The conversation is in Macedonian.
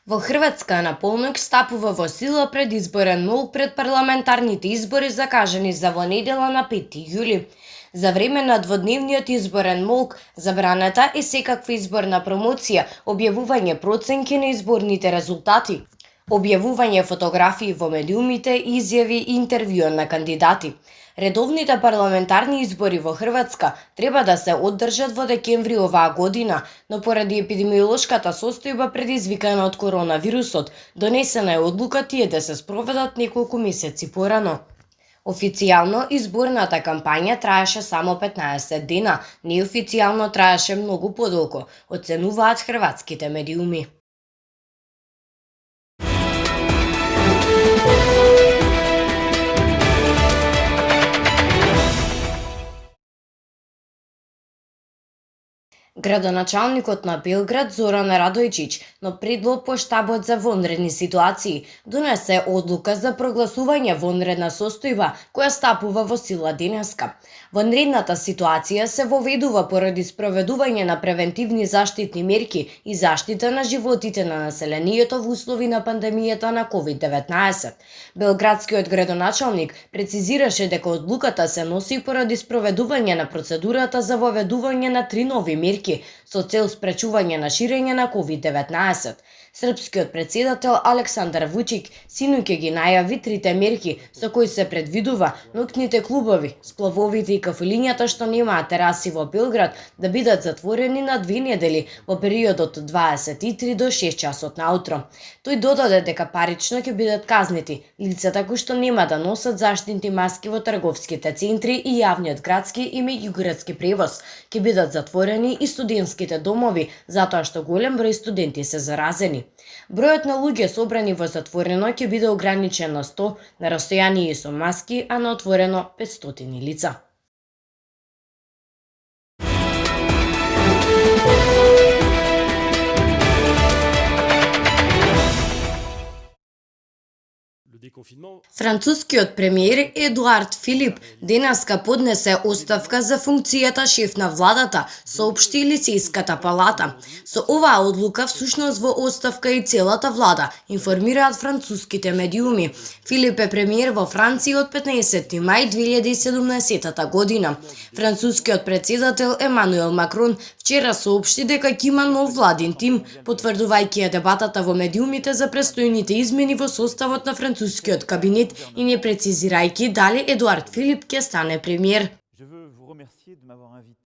Во Хрватска на полнок стапува во сила предизборен молк пред парламентарните избори закажани за во недела на 5 јули. За време на дводневниот изборен молк забраната е секаква изборна промоција, објавување проценки на изборните резултати, објавување фотографии во медиумите, изјави и интервјуа на кандидати. Редовните парламентарни избори во Хрватска треба да се одржат во декември оваа година, но поради епидемиолошката состојба предизвикана од коронавирусот, донесена е одлука тие да се спроведат неколку месеци порано. Официјално изборната кампања траеше само 15 дена, неофицијално траеше многу подолго, оценуваат хрватските медиуми. Градоначалникот на Белград Зоран Радојчиќ, но предлог по штабот за вонредни ситуации, донесе одлука за прогласување вонредна состојба која стапува во сила денеска. Вонредната ситуација се воведува поради спроведување на превентивни заштитни мерки и заштита на животите на населението во услови на пандемијата на COVID-19. Белградскиот градоначалник прецизираше дека одлуката се носи поради спроведување на процедурата за воведување на 3 нови мерки со цел спречување на ширење на COVID-19. Српскиот председател Александар Вучик синоќа ги најави 3 мерки со кои се предвидува ноќните клубови, сплавовите и кафелињата што немаат тераси во Белград да бидат затворени на 2 недели во периодот од 23 до 6 часот наутро. Тој додаде дека парично ќе бидат казнети лицата кои што нема да носат заштитни маски во трговските центри и јавниот градски и меѓуградски превоз, ќе бидат затворени и студентските домови затоа што голем број студенти се заразени. Бројот на луѓе собрани во затворено ќе биде ограничен на 100 на растојание со маски, а на отворено 500 лица. Францускиот премиер Едуард Филип денеска поднесе оставка за функцијата шеф на владата, соопшти Елисејската палата. Со оваа одлука всушност во оставка и целата влада, информираат француските медиуми. Филип е премиер во Франција од 15 мај 2017 година. Францускиот председател Емануел Макрон вчера соопшти дека ќе има нов владин тим, потврдувајќи ја дебатата во медиумите за престојните измени во составот на францускиот кабинет и не прецизирајќи дали Едуард Филип ќе стане премиер.